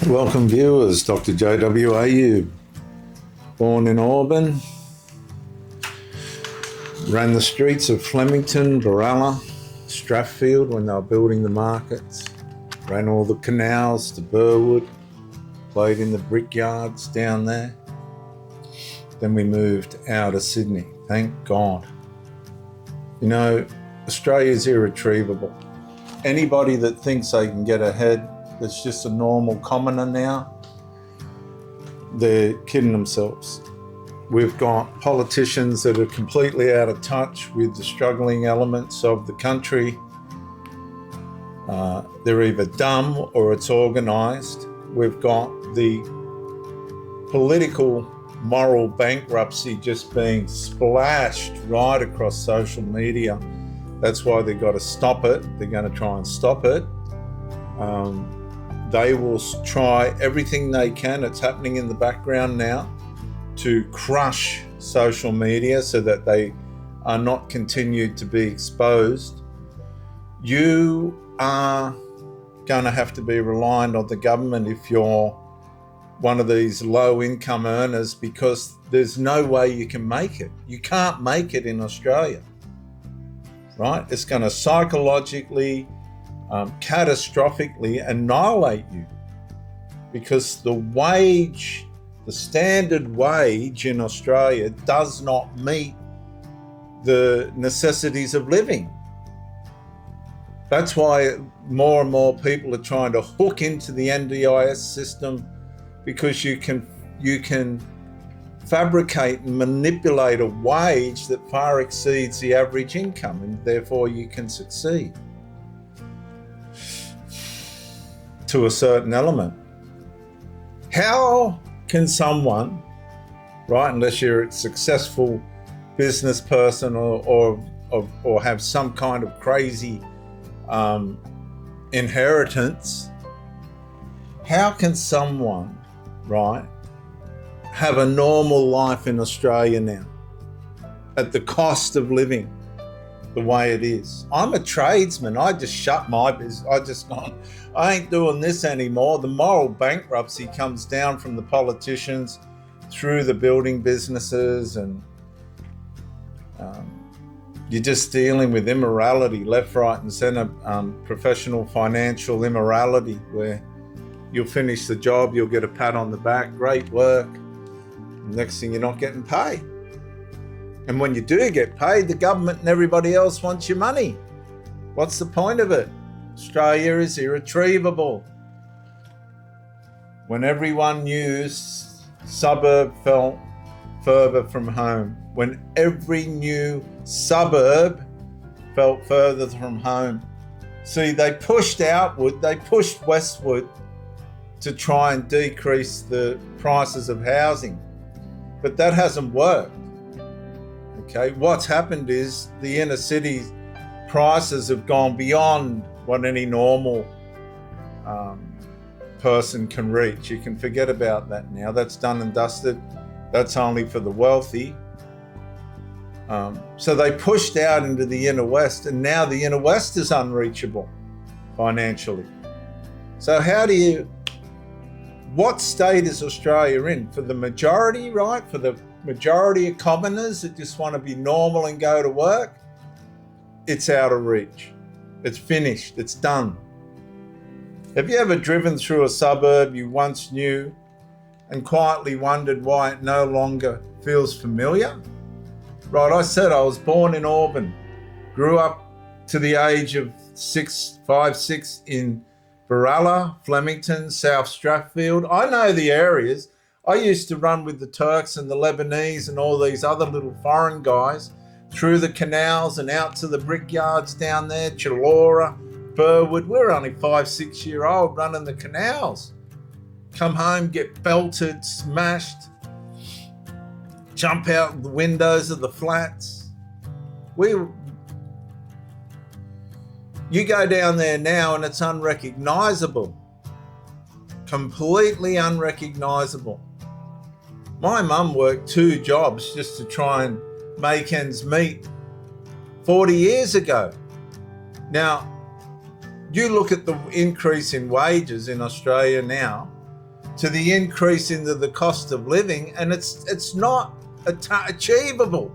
Welcome viewers, Dr. JWAU, born in Auburn, ran the streets of Flemington, Baralla, Strathfield when they were building the markets, ran all the canals to Burwood, played in the brickyards down there. Then we moved out of Sydney, thank God. You know, Australia is irretrievable. Anybody that thinks they can get ahead, that's just a normal commoner now, they're kidding themselves. We've got politicians that are completely out of touch with the struggling elements of the country. They're either dumb or it's organised. We've got the political moral bankruptcy just being splashed right across social media. That's why they've got to stop it. They're going to try and stop it. They will try everything they can. It's happening in the background now to crush social media so that they are not continued to be exposed. You are going to have to be reliant on the government if you're one of these low income earners, because there's no way you can make it. You can't make it in Australia, right? It's going to psychologically, catastrophically annihilate you, because the standard wage in Australia does not meet the necessities of living. That's why more and more people are trying to hook into the NDIS system, because you can fabricate and manipulate a wage that far exceeds the average income, and therefore you can succeed to a certain element. How can someone, right, unless you're a successful business person or have some kind of crazy inheritance, how can someone, right, have a normal life in Australia now at the cost of living the way it is? I'm a tradesman. I just shut my business. I ain't doing this anymore. The moral bankruptcy comes down from the politicians through the building businesses, and you're just dealing with immorality left, right and centre, professional financial immorality, where you'll finish the job, you'll get a pat on the back, great work. Next thing, you're not getting paid. And when you do get paid, the government and everybody else wants your money. What's the point of it? Australia is irretrievable. When everyone knew suburb felt further from home, when every new suburb felt further from home. See, they pushed outward, they pushed westward to try and decrease the prices of housing. But that hasn't worked. Okay, what's happened is the inner city prices have gone beyond what any normal person can reach. You can forget about that now. That's done and dusted. That's only for the wealthy. So they pushed out into the inner west, and now the inner west is unreachable financially. So what state is Australia in? For the majority, right? For the majority of commoners that just want to be normal and go to work, it's out of reach. It's finished. It's done. Have you ever driven through a suburb you once knew and quietly wondered why it no longer feels familiar? Right, I said I was born in Auburn, grew up to the age of 5, 6 in Baralla, Flemington, South Strathfield. I know the areas. I used to run with the Turks and the Lebanese and all these other little foreign guys through the canals and out to the brickyards down there, Chilora, Burwood. We're only 5, 6 year old running the canals. Come home, get belted, smashed, jump out the windows of the flats. You go down there now and it's unrecognisable, completely unrecognisable. My mum worked 2 jobs just to try and make ends meet 40 years ago. Now, you look at the increase in wages in Australia now, to the increase into the cost of living, and it's not achievable.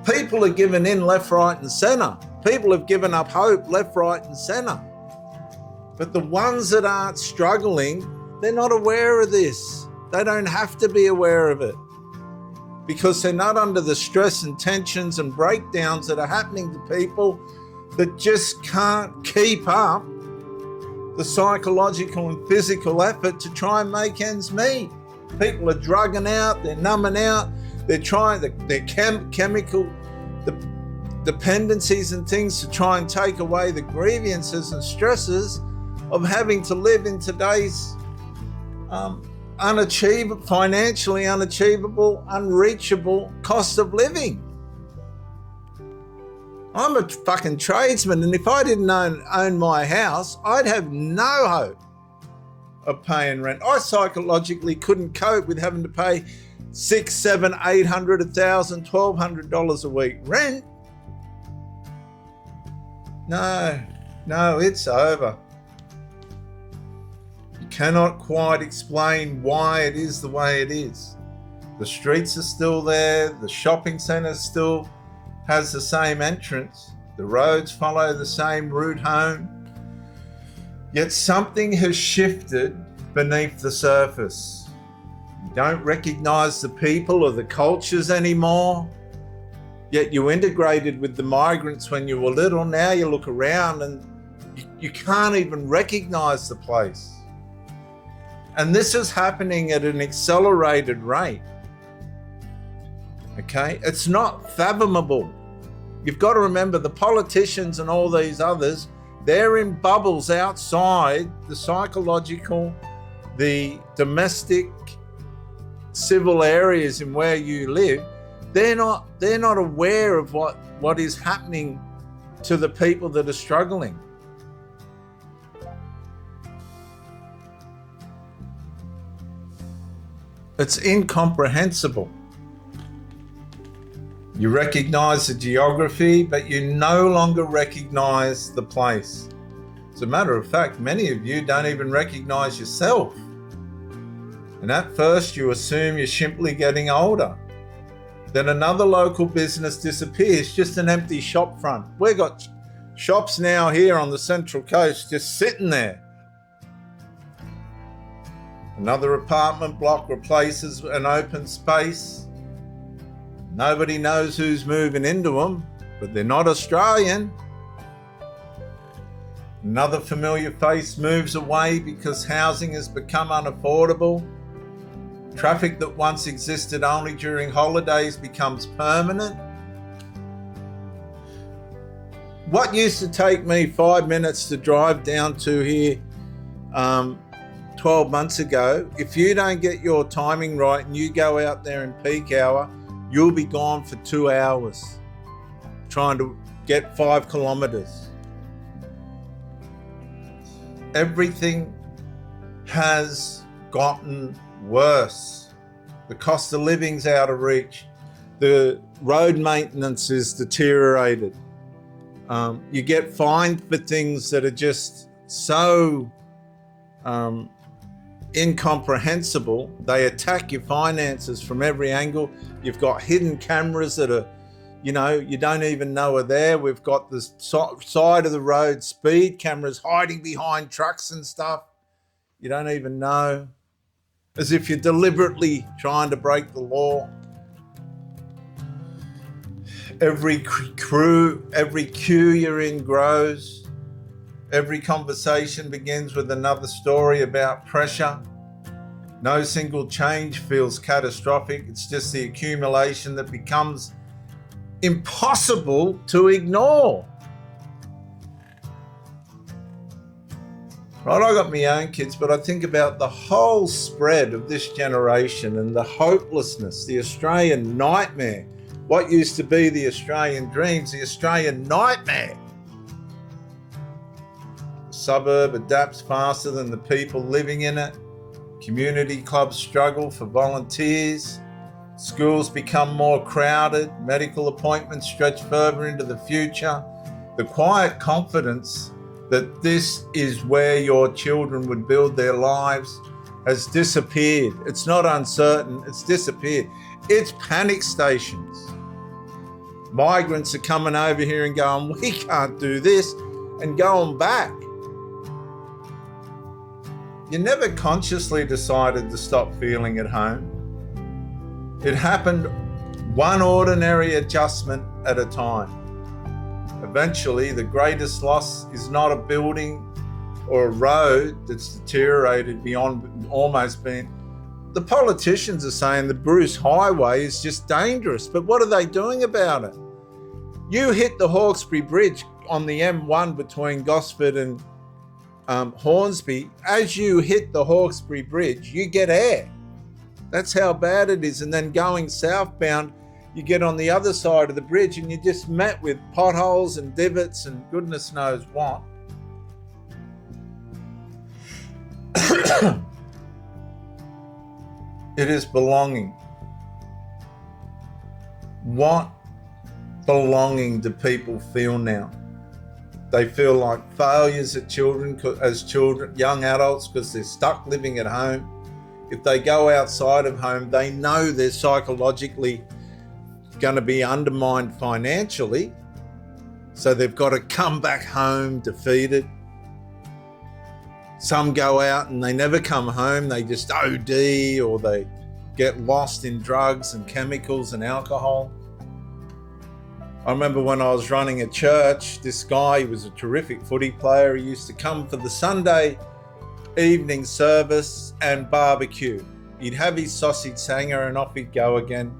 People are giving in left, right and centre. People have given up hope left, right and centre. But the ones that aren't struggling, they're not aware of this. They don't have to be aware of it because they're not under the stress and tensions and breakdowns that are happening to people that just can't keep up the psychological and physical effort to try and make ends meet. People are drugging out, they're numbing out, they're trying, their chemical dependencies and things to try and take away the grievances and stresses of having to live in today's financially unachievable, unreachable cost of living. I'm a fucking tradesman, and if I didn't own my house, I'd have no hope of paying rent. I psychologically couldn't cope with having to pay $600, $700, $800, $1,000, $1,200 a week rent. No, it's over. You cannot quite explain why it is the way it is. The streets are still there, the shopping centre still has the same entrance, the roads follow the same route home, yet something has shifted beneath the surface. You don't recognise the people or the cultures anymore, yet you integrated with the migrants when you were little. Now you look around and you can't even recognise the place. And this is happening at an accelerated rate. Okay, it's not fathomable. You've got to remember the politicians and all these others, they're in bubbles outside the psychological, the domestic, civil areas in where you live. They're not aware of what is happening to the people that are struggling. It's incomprehensible. You recognize the geography, but you no longer recognize the place. As a matter of fact, many of you don't even recognize yourself. And at first you assume you're simply getting older. Then another local business disappears, just an empty shop front. We've got shops now here on the Central Coast just sitting there. Another apartment block replaces an open space. Nobody knows who's moving into them, but they're not Australian. Another familiar face moves away because housing has become unaffordable. Traffic that once existed only during holidays becomes permanent. What used to take me 5 minutes to drive down to here 12 months ago, if you don't get your timing right and you go out there in peak hour, you'll be gone for 2 hours trying to get 5 kilometres. Everything has gotten worse. The cost of living's out of reach. The road maintenance is deteriorated. You get fined for things that are just so incomprehensible. They attack your finances from every angle. You've got hidden cameras that are, you don't even know are there. We've got the side of the road speed cameras hiding behind trucks and stuff. You don't even know. As if you're deliberately trying to break the law. Every queue you're in grows. Every conversation begins with another story about pressure. No single change feels catastrophic. It's just the accumulation that becomes impossible to ignore. Right, I got my own kids, but I think about the whole spread of this generation and the hopelessness, the Australian nightmare. What used to be the Australian dreams, the Australian nightmare. The suburb adapts faster than the people living in it. Community clubs struggle for volunteers. Schools become more crowded. Medical appointments stretch further into the future. The quiet confidence that this is where your children would build their lives has disappeared. It's not uncertain, it's disappeared. It's panic stations. Migrants are coming over here and going, we can't do this, and going back. You never consciously decided to stop feeling at home. It happened one ordinary adjustment at a time. Eventually, the greatest loss is not a building or a road that's deteriorated beyond almost being. The politicians are saying the Bruce Highway is just dangerous, but what are they doing about it? You hit the Hawkesbury Bridge on the M1 between Gosford and Hornsby. As you hit the Hawkesbury Bridge, you get air. That's how bad it is. And then going southbound, you get on the other side of the bridge and you're just met with potholes and divots and goodness knows what. It is belonging. What belonging do people feel now? They feel like failures as children, young adults, because they're stuck living at home. If they go outside of home, they know they're psychologically going to be undermined financially. So they've got to come back home defeated. Some go out and they never come home. They just OD, or they get lost in drugs and chemicals and alcohol. I remember when I was running a church, this guy, he was a terrific footy player. He used to come for the Sunday evening service and barbecue. He'd have his sausage hanger and off he'd go again.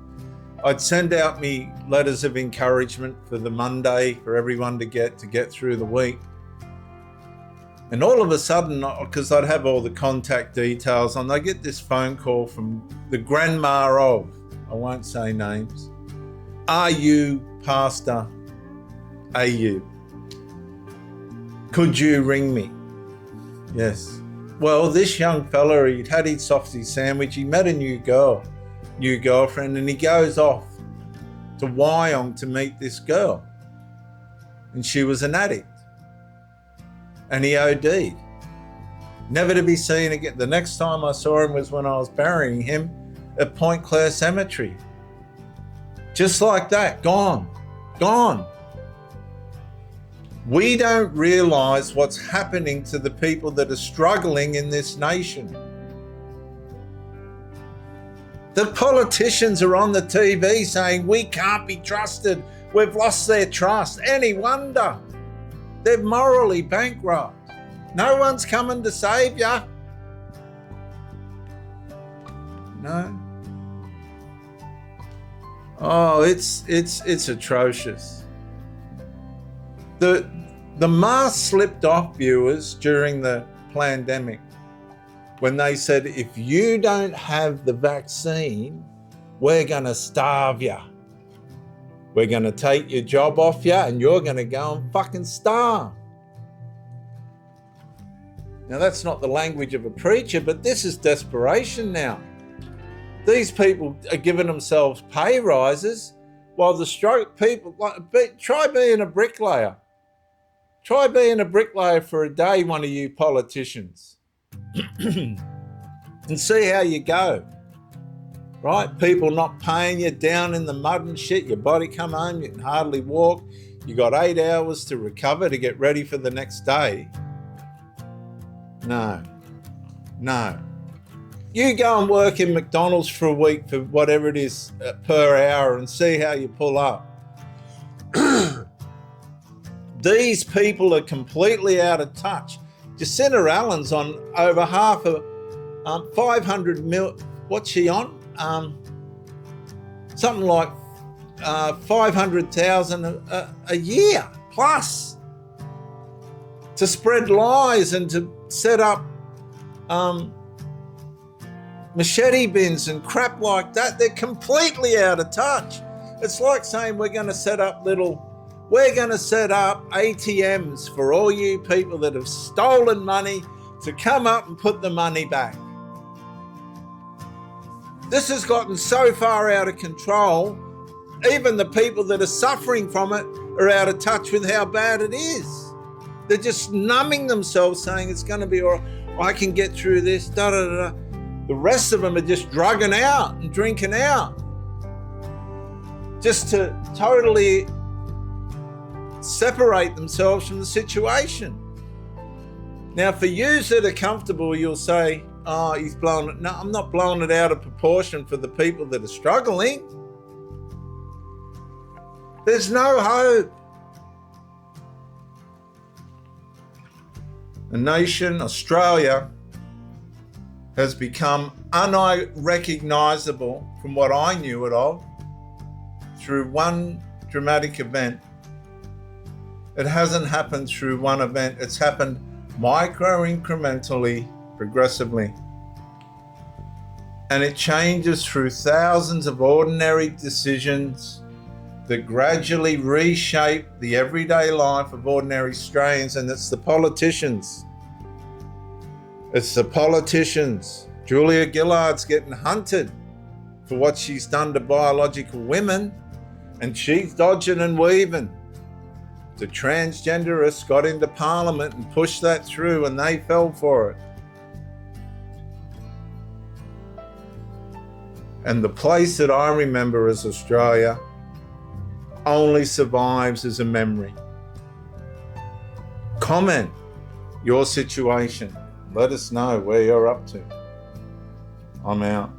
I'd send out me letters of encouragement for the Monday for everyone to get through the week. And all of a sudden, because I'd have all the contact details on, I get this phone call from the grandma of, I won't say names, "Are you Pastor AU? Could you ring me?" Yes. Well, this young fella, he'd had his softy sandwich, he met a new girlfriend, and he goes off to Wyong to meet this girl. And she was an addict. And he OD'd. Never to be seen again. The next time I saw him was when I was burying him at Point Clare Cemetery. Just like that, gone. We don't realise what's happening to the people that are struggling in this nation. The politicians are on the TV saying we can't be trusted. We've lost their trust. Any wonder? They're morally bankrupt. No one's coming to save you. No. Oh, it's atrocious. The mask slipped off, viewers, during the pandemic when they said, if you don't have the vaccine, we're going to starve you. We're going to take your job off you and you're going to go and fucking starve. Now, that's not the language of a preacher, but this is desperation now. These people are giving themselves pay rises while the stroke people, try being a bricklayer. Try being a bricklayer for a day, one of you politicians, and see how you go. Right? People not paying you, down in the mud and shit. Your body come home, you can hardly walk. You got 8 hours to recover to get ready for the next day. No. You go and work in McDonald's for a week for whatever it is per hour and see how you pull up. These people are completely out of touch. Jacinta Allen's on over half of 500 mil. What's she on? Something like 500,000 a year plus to spread lies and to set up machete bins and crap like that. They're completely out of touch. It's like saying we're going to set up ATMs for all you people that have stolen money to come up and put the money back. This has gotten so far out of control, even the people that are suffering from it are out of touch with how bad it is. They're just numbing themselves saying it's going to be all right, I can get through this, The rest of them are just drugging out and drinking out, just to totally separate themselves from the situation. Now, for yous that are comfortable, you'll say, oh, he's blown it. No, I'm not blowing it out of proportion for the people that are struggling. There's no hope. The nation, Australia, has become unrecognisable from what I knew it of through one dramatic event. It hasn't happened through one event. It's happened micro-incrementally, progressively. And it changes through thousands of ordinary decisions that gradually reshape the everyday life of ordinary Australians, and it's the politicians. It's the politicians. Julia Gillard's getting hunted for what she's done to biological women, and she's dodging and weaving. The transgenderists got into Parliament and pushed that through, and they fell for it. And the place that I remember as Australia only survives as a memory. Comment your situation. Let us know where you're up to. I'm out.